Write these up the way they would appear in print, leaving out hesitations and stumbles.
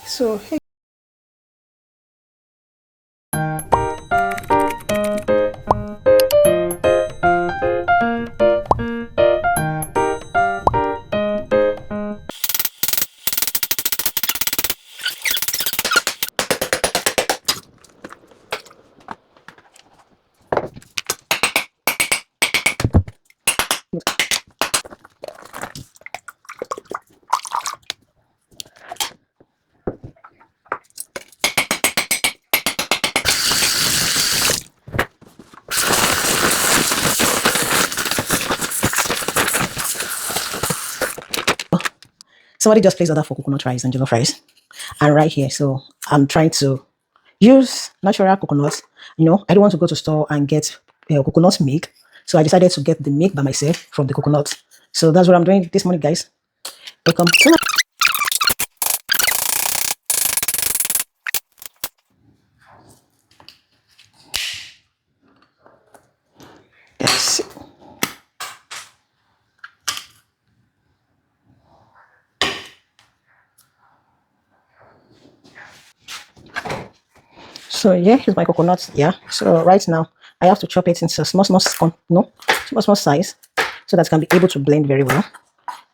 So hey, somebody just placed order for coconut rice and jollof rice, and right here, so I'm trying to use natural coconut. I don't want to go to store and get coconut milk, so I decided to get the milk by myself from the coconut. So that's what I'm doing this morning, guys. Welcome to my yes. So yeah, here's my coconut. Yeah. So right now I have to chop it into small size, so that I can be able to blend very well.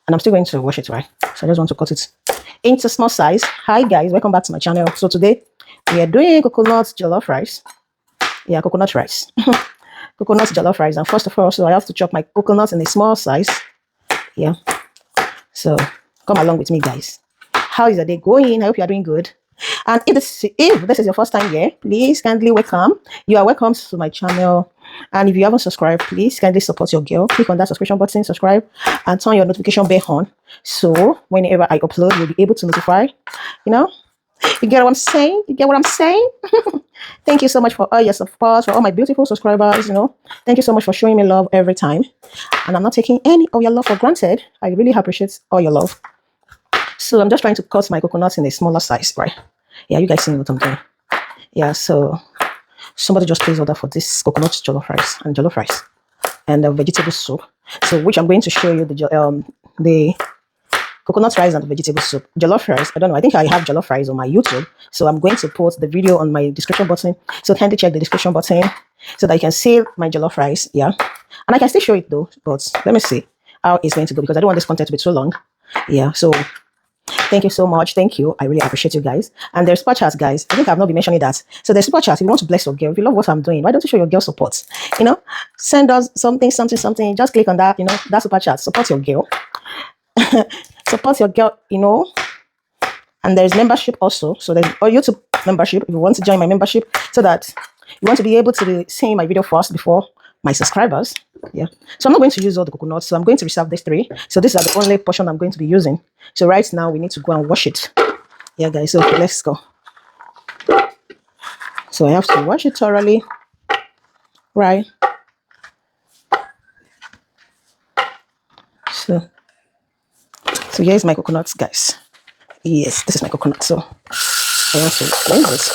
And I'm still going to wash it, right? So I just want to cut it into small size. Hi guys, welcome back to my channel. So today we are doing coconut jollof rice. Yeah, coconut rice. Coconut jollof rice. And first of all, so I have to chop my coconut in a small size. Yeah. So come along with me, guys. How is the day going? I hope you are doing good. And if this is your first time here, please kindly welcome. You are welcome to my channel. And if you haven't subscribed, please kindly support your girl. Click on that subscription button, subscribe, and turn your notification bell on. So whenever I upload, you'll be able to notify. You get what I'm saying? You get what I'm saying? Thank you so much for all your support, for all my beautiful subscribers. Thank you so much for showing me love every time. And I'm not taking any of your love for granted. I really appreciate all your love. So I'm just trying to cut my coconuts in a smaller size, right? Yeah, you guys see what I'm doing. Yeah, so somebody just placed order for this coconut jollof rice and the vegetable soup. So which I'm going to show you the coconut rice and the vegetable soup. Jollof rice, I don't know. I think I have jollof rice on my YouTube. So I'm going to put the video on my description button. So kindly check the description button so that you can see my jollof rice. Yeah. And I can still show it though, but let me see how it's going to go because I don't want this content to be too long. Yeah. So thank you so much. Thank you. I really appreciate you guys. And there's super chats, guys. I think I've not been mentioning that. So there's super chats. If you want to bless your girl, if you love what I'm doing, why don't you show your girl support? Send us something. Just click on that, that super chat. Support your girl. Support your girl, And there's membership also. So there's a YouTube membership if you want to join my membership so that you want to be able to be seeing my video first before my subscribers. Yeah. So I'm not going to use all the coconuts. So I'm going to reserve these three. So these are the only portion I'm going to be using. So right now we need to go and wash it. Yeah, guys. So let's go. So I have to wash it thoroughly. Right. So here's my coconuts, guys. Yes, this is my coconut. So I have to blend this.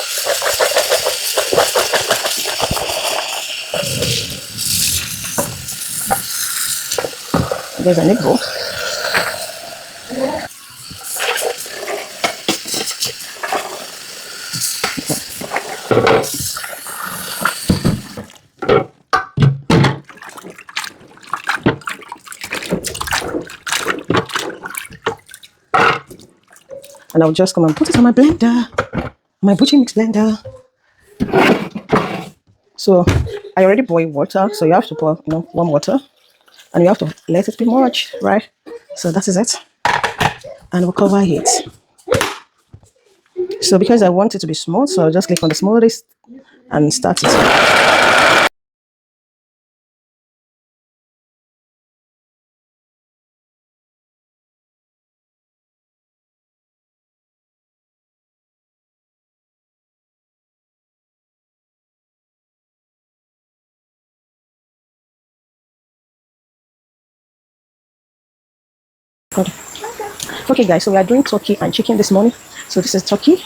There's an egg bowl. And I'll just come and put it on my blender, my butcher mix blender. So I already boiled water, so you have to pour, warm water, and you have to let it be merged, right? So that is it, and we'll cover it. So because I want it to be smooth, so I'll just click on the smoothest and start it. Okay guys, so we are doing turkey and chicken this morning. So this is turkey.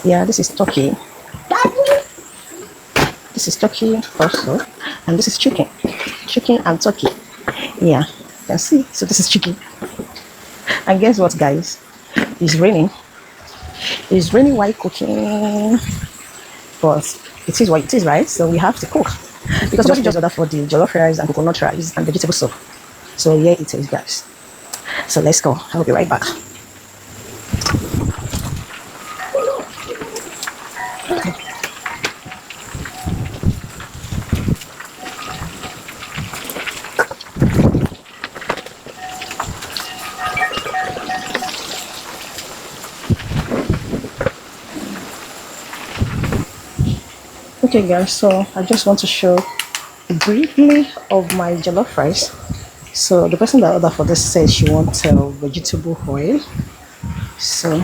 Yeah, this is turkey. This is turkey also, and this is chicken and turkey. Yeah, you can see. So this is chicken, and guess what, guys? It's raining. It's really while cooking, but it is what it is, right? So we have to cook because just order for the jollof rice and coconut rice and vegetable soup. So here it is, guys. So let's go. I'll be right back. Okay guys, so I just want to show briefly of my jollof rice. So the person that ordered for this said she wants vegetable oil. So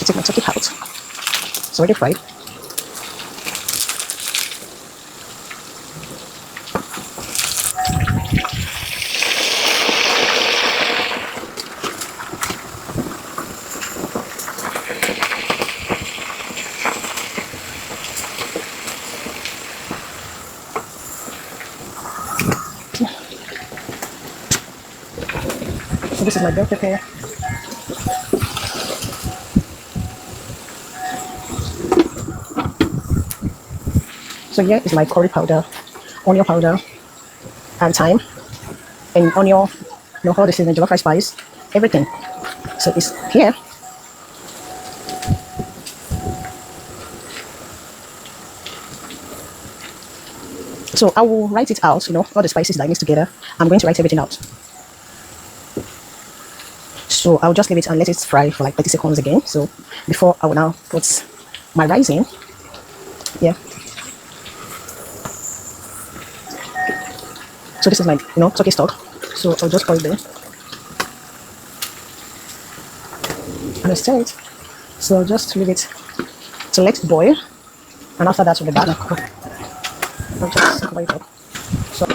to take my turkey out. It's already fried. So this is my bell pepper. So here is my curry powder, onion powder, and thyme, and onion, all this is the jollof rice spice, everything. So it's here. So I will write it out, all the spices that I mix together. I'm going to write everything out. So I'll just leave it and let it fry for like 30 seconds again. So before I will now put my rice in. Yeah. So this is my, turkey stock. So I'll just pour it there. And I stir it. So just leave it to let it boil. And after that, we'll be back. I'll just cover it up. So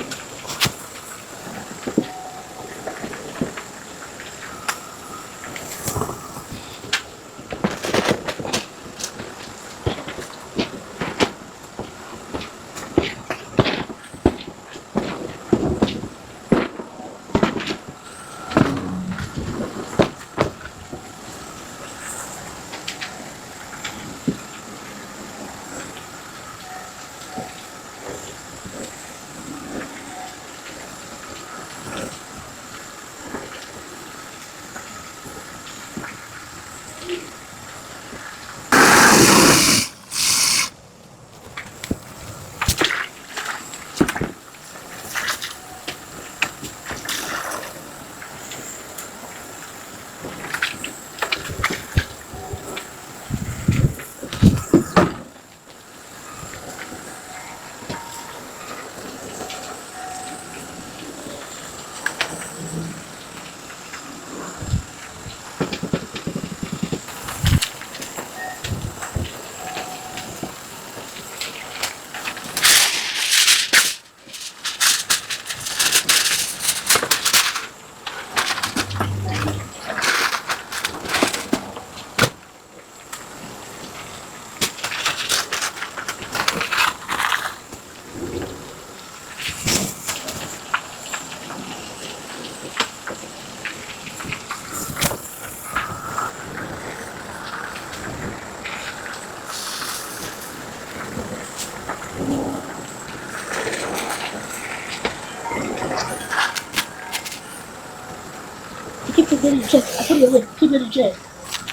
it in the chair. I put it away. Keep it in the chair.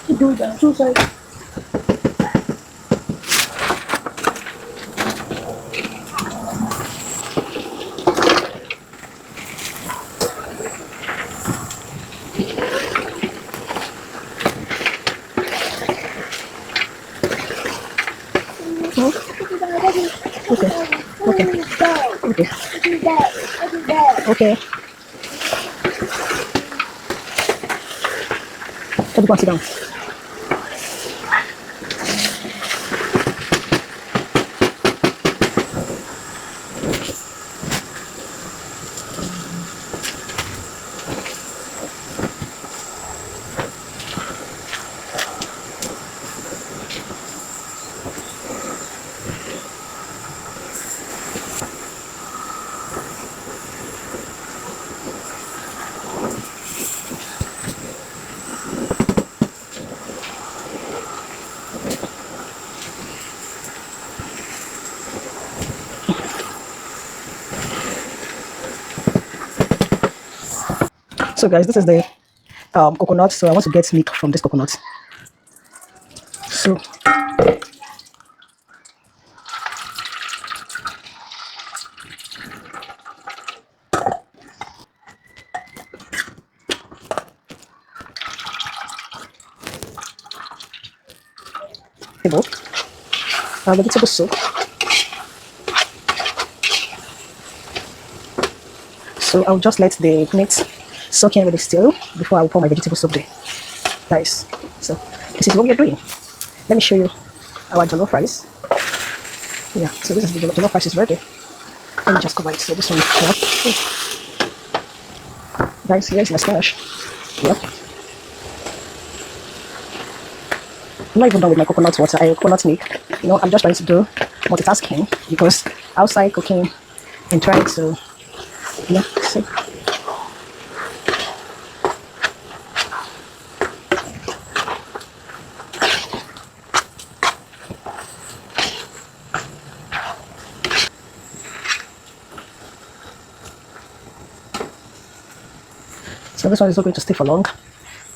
Keep doing that. I'm so sorry. Okay. Okay. Okay. Okay. Everyone sit down. So guys, this is the coconut. So I want to get milk from this coconut. So table, vegetable soup. So I'll just let the meat soak in with the stew before I pour my vegetable soup there. Guys, so this is what we are doing. Let me show you our jollof rice. Yeah, so this is the jollof rice is ready. Let me just cover it. So this one, yeah. Guys, here's my spinach. Yeah. I'm not even done with my coconut water, coconut milk. You know, I'm just trying to do multitasking because outside cooking and trying to, yeah, see. So this one is not going to stay for long,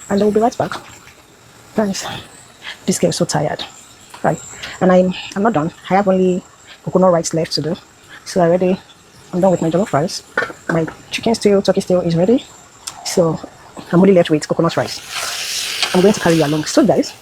and I will be right back. Guys, this girl is so tired, right? And I'm not done. I have only coconut rice left to do. So I'm done with my jollof rice. My chicken stew, turkey stew is ready. So I'm only left with coconut rice. I'm going to carry you along. So guys,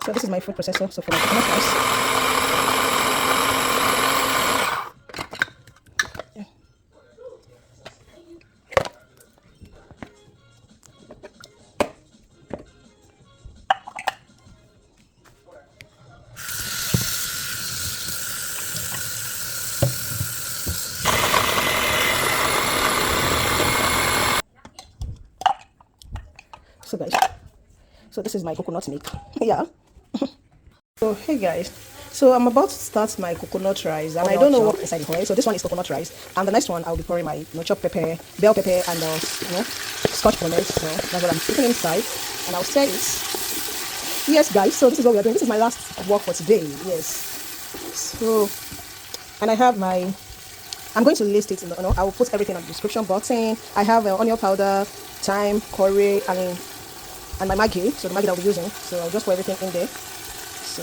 so this is my food processor. So for my coconut rice. Yeah. So guys, so this is my coconut milk. Yeah. So hey guys, so I'm about to start my coconut rice, and I don't know what inside it. Right? So this one is coconut rice, and the next one I'll be pouring my chopped pepper, bell pepper, and scotch bonnet. So that's what I'm putting inside, and I'll stir it. Yes, guys. So this is what we are doing. This is my last work for today. Yes. So, and I have my. I'm going to list it. I will put everything on the description button. I have onion powder, thyme, curry, and my Maggi. So the Maggi that I'll be using. So I'll just put everything in there. So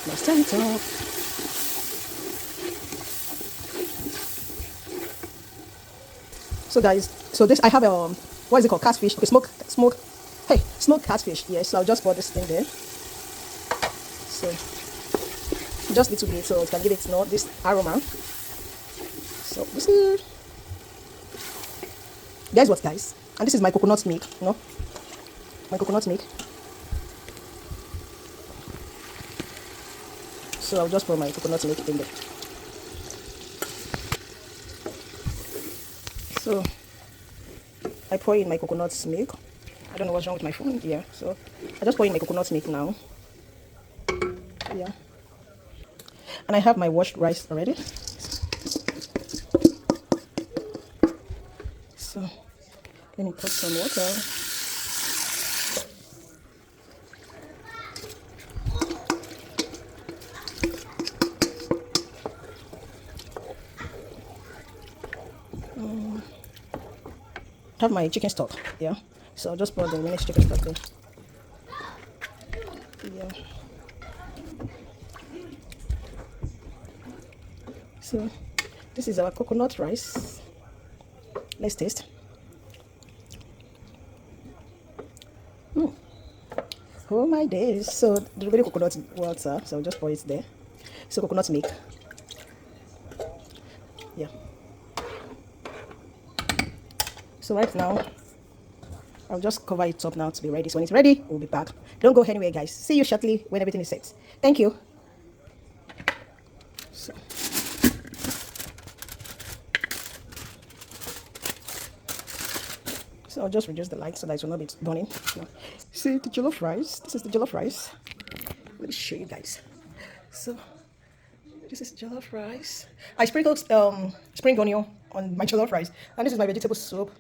let's turn it up. So guys, so this I have what is it called? Catfish. Okay, smoked catfish. Yes, so I'll just pour this thing there. So just a little bit so it can give it this aroma. So this is guys what guys, and this is my coconut milk. My coconut milk. So I'll just pour my coconut milk in there. So I pour in my coconut milk. I don't know what's wrong with my phone here. So I just pour in my coconut milk now. Yeah. And I have my washed rice already. So let me put some water. I have my chicken stock. Yeah. So I'll just pour the minced chicken stock there. Yeah. So this is our coconut rice. Let's taste. Oh my days. So the really coconut water. So I'll just pour it there. So coconut milk. Yeah. So right now, I'll just cover it up now to be ready. So when it's ready, we'll be back. Don't go anywhere, guys. See you shortly when everything is set. Thank you. So, I'll just reduce the light so that it will not be burning. So, see the jollof rice. This is the jollof rice. Let me show you guys. So this is jollof rice. I sprinkled spring onion on my jollof rice, and this is my vegetable soup.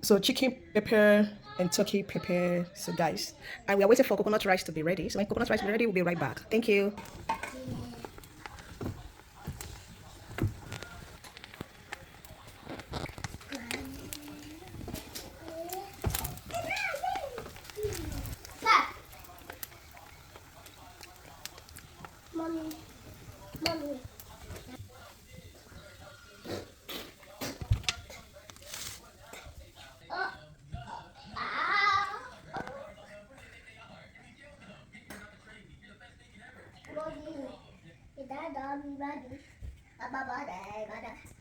So chicken pepper and turkey pepper. So guys, and we are waiting for coconut rice to be ready. So when coconut rice is ready, we'll be right back. Thank you. Mommy, mommy. Mommy, dad, I'll be ready. Baba, dad.